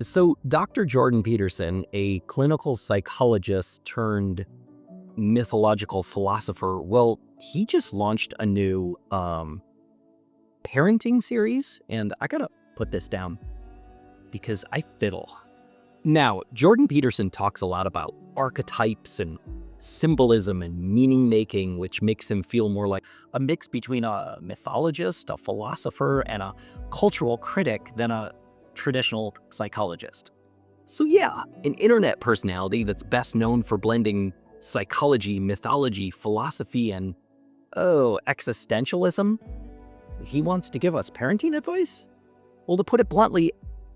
So, Dr. Jordan Peterson, a clinical psychologist turned mythological philosopher, well, he just launched a new parenting series, and I gotta put this down because I fiddle. Now, Jordan Peterson talks a lot about archetypes and symbolism and meaning making, which makes him feel more like a mix between a mythologist, a philosopher, and a cultural critic than a traditional psychologist. So, yeah, an internet personality that's best known for blending psychology, mythology, philosophy, and, existentialism. He wants to give us parenting advice? Well, to put it bluntly,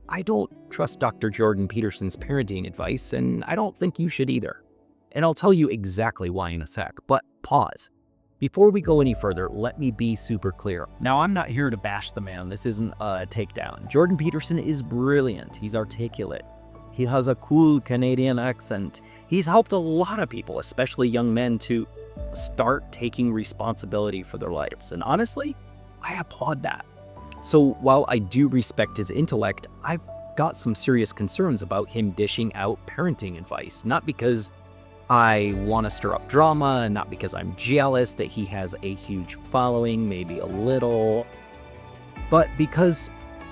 I don't trust Dr. Jordan Peterson's parenting advice, and I don't think you should either. And I'll tell you exactly why in a sec, but pause. Before we go any further, let me be super clear. Now, I'm not here to bash the man. This isn't a takedown. Jordan Peterson is brilliant. He's articulate. He has a cool Canadian accent. He's helped a lot of people, especially young men, to start taking responsibility for their lives. And honestly, I applaud that. So while I do respect his intellect, I've got some serious concerns about him dishing out parenting advice. Not because I want to stir up drama, and not because I'm jealous that he has a huge following, maybe a little, but because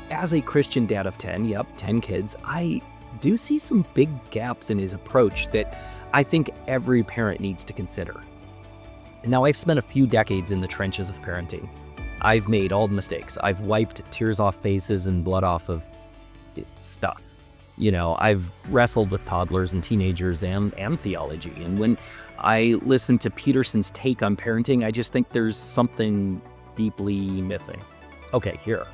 as a Christian dad of 10, 10 kids, I do see some big gaps in his approach that I think every parent needs to consider. Now, I've spent a few decades in the trenches of parenting. I've made all the mistakes. I've wiped tears off faces and blood off of stuff. I've wrestled with toddlers and teenagers and theology. And when I listen to Peterson's take on parenting, I just think there's something deeply missing. Okay, here.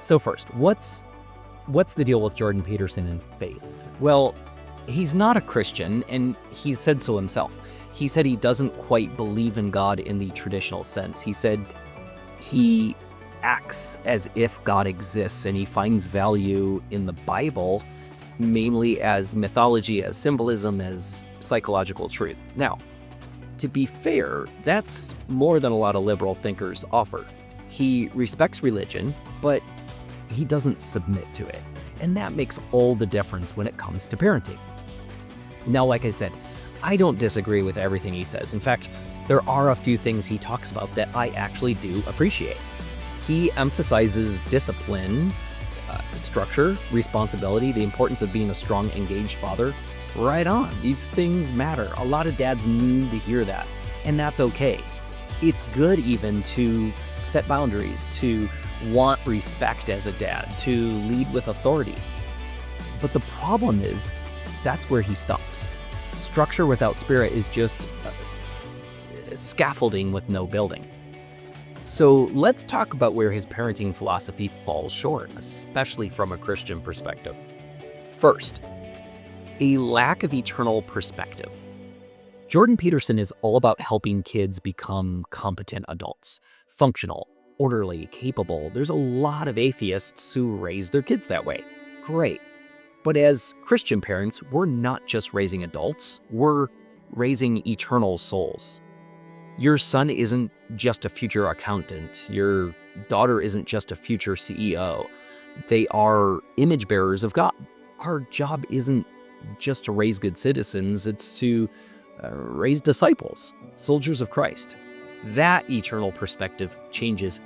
So first, what's the deal with Jordan Peterson and faith? Well, he's not a Christian, and he said so himself. He said he doesn't quite believe in God in the traditional sense. He said he acts as if God exists, and he finds value in the Bible, mainly as mythology, as symbolism, as psychological truth. Now, to be fair, that's more than a lot of liberal thinkers offer. He respects religion, but he doesn't submit to it. And that makes all the difference when it comes to parenting. Now, like I said, I don't disagree with everything he says. In fact, there are a few things he talks about that I actually do appreciate. He emphasizes discipline, structure, responsibility, the importance of being a strong, engaged father. Right on. These things matter. A lot of dads need to hear that, and that's okay. It's good even to set boundaries, to want respect as a dad, to lead with authority. But the problem is, that's where he stops. Structure without spirit is just scaffolding with no building. So let's talk about where his parenting philosophy falls short, especially from a Christian perspective. First, a lack of eternal perspective. Jordan Peterson is all about helping kids become competent adults, functional, orderly, capable. There's a lot of atheists who raise their kids that way. Great. But as Christian parents, we're not just raising adults, we're raising eternal souls. Your son isn't just a future accountant. Your daughter isn't just a future CEO. They are image bearers of God. Our job isn't just to raise good citizens, it's to raise disciples, soldiers of Christ. That eternal perspective changes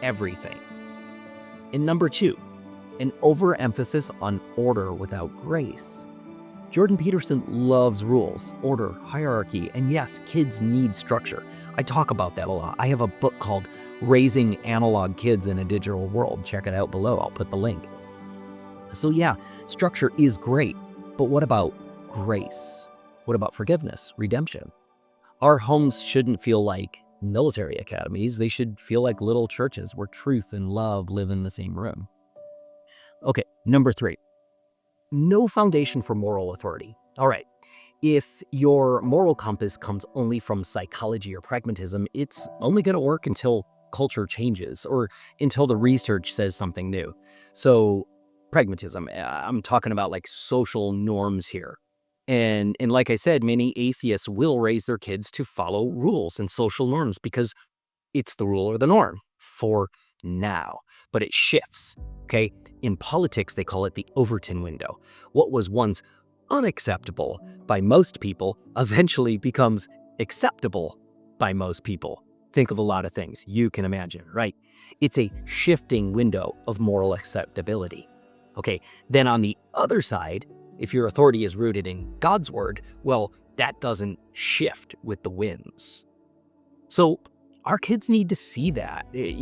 everything. And number two, an overemphasis on order without grace. Jordan Peterson loves rules, order, hierarchy, and yes, kids need structure. I talk about that a lot. I have a book called Raising Analog Kids in a Digital World. Check it out below. I'll put the link. So yeah, structure is great, but what about grace? What about forgiveness, redemption? Our homes shouldn't feel like military academies. They should feel like little churches where truth and love live in the same room. Okay, number three. No foundation for moral authority. All right, if your moral compass comes only from psychology or pragmatism, it's only going to work until culture changes or until the research says something new. So pragmatism, I'm talking about like social norms here. And like I said, many atheists will raise their kids to follow rules and social norms because it's the rule or the norm for now. But it shifts, okay? In politics, they call it the Overton window. What was once unacceptable by most people eventually becomes acceptable by most people. Think of a lot of things you can imagine, right? It's a shifting window of moral acceptability. Okay, then on the other side, if your authority is rooted in God's word, well, that doesn't shift with the winds. So our kids need to see that. They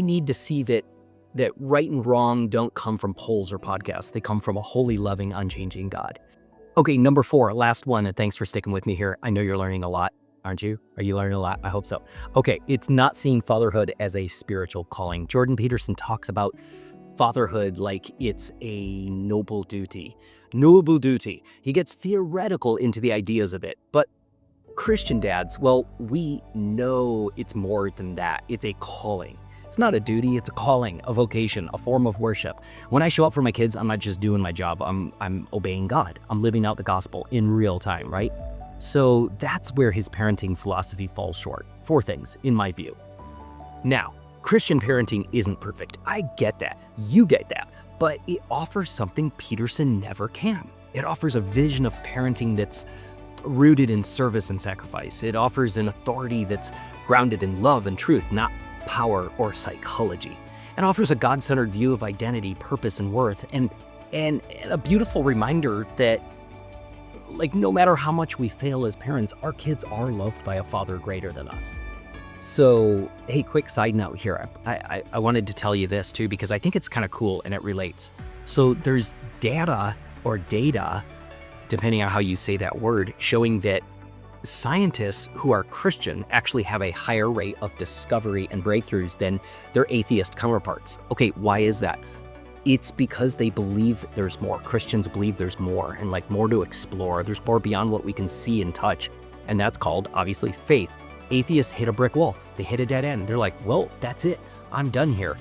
need to see that right and wrong don't come from polls or podcasts. They come from a holy, loving, unchanging God. Okay, number 4, last one, and thanks for sticking with me here. I know you're learning a lot, aren't you? Are you learning a lot? I hope so. Okay, it's not seeing fatherhood as a spiritual calling. Jordan Peterson talks about fatherhood like it's a noble duty. Noble duty. He gets theoretical into the ideas of it, but Christian dads, well, we know it's more than that. It's a calling. It's not a duty, it's a calling, a vocation, a form of worship. When I show up for my kids, I'm not just doing my job, I'm obeying God. I'm living out the gospel in real time, right? So that's where his parenting philosophy falls short. 4 things, in my view. Now, Christian parenting isn't perfect. I get that. You get that. But it offers something Peterson never can. It offers a vision of parenting that's rooted in service and sacrifice. It offers an authority that's grounded in love and truth, not power or psychology. It offers a God-centered view of identity, purpose, and worth, and a beautiful reminder that, like, no matter how much we fail as parents, our kids are loved by a Father greater than us. So, hey, quick side note here. I wanted to tell you this too, because I think it's kind of cool and it relates. So there's data, depending on how you say that word, showing that scientists who are Christian actually have a higher rate of discovery and breakthroughs than their atheist counterparts. Okay, why is that? It's because they believe there's more. Christians believe there's more, and like more to explore. There's more beyond what we can see and touch. And that's called, obviously, faith. Atheists hit a brick wall. They hit a dead end. They're like, well, that's it. I'm done here.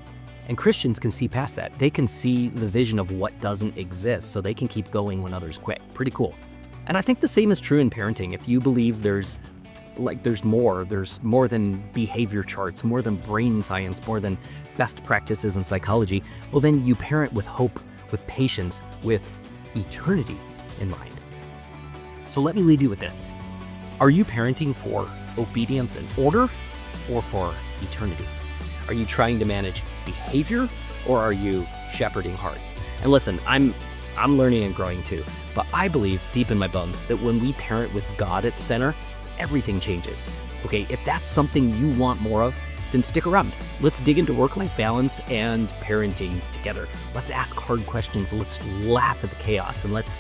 And Christians can see past that. They can see the vision of what doesn't exist, so they can keep going when others quit. Pretty cool. And I think the same is true in parenting. If you believe there's more than behavior charts, more than brain science, more than best practices in psychology, well, then you parent with hope, with patience, with eternity in mind. So let me leave you with this. Are you parenting for obedience and order, or for eternity? Are you trying to manage behavior, or are you shepherding hearts? And listen, I'm learning and growing too, but I believe deep in my bones that when we parent with God at the center, everything changes. Okay, if that's something you want more of, then stick around. Let's dig into work-life balance and parenting together. Let's ask hard questions, let's laugh at the chaos, and let's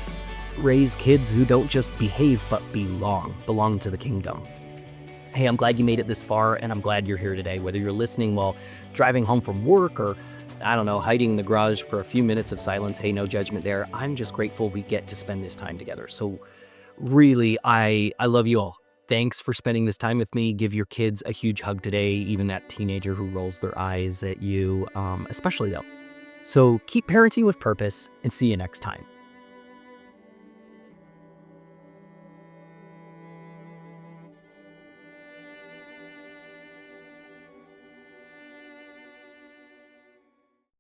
raise kids who don't just behave but belong to the kingdom. Hey, I'm glad you made it this far, and I'm glad you're here today. Whether you're listening while driving home from work or, I don't know, hiding in the garage for a few minutes of silence, hey, no judgment there. I'm just grateful we get to spend this time together. So really, I love you all. Thanks for spending this time with me. Give your kids a huge hug today, even that teenager who rolls their eyes at you, especially though. So keep parenting with purpose, and see you next time.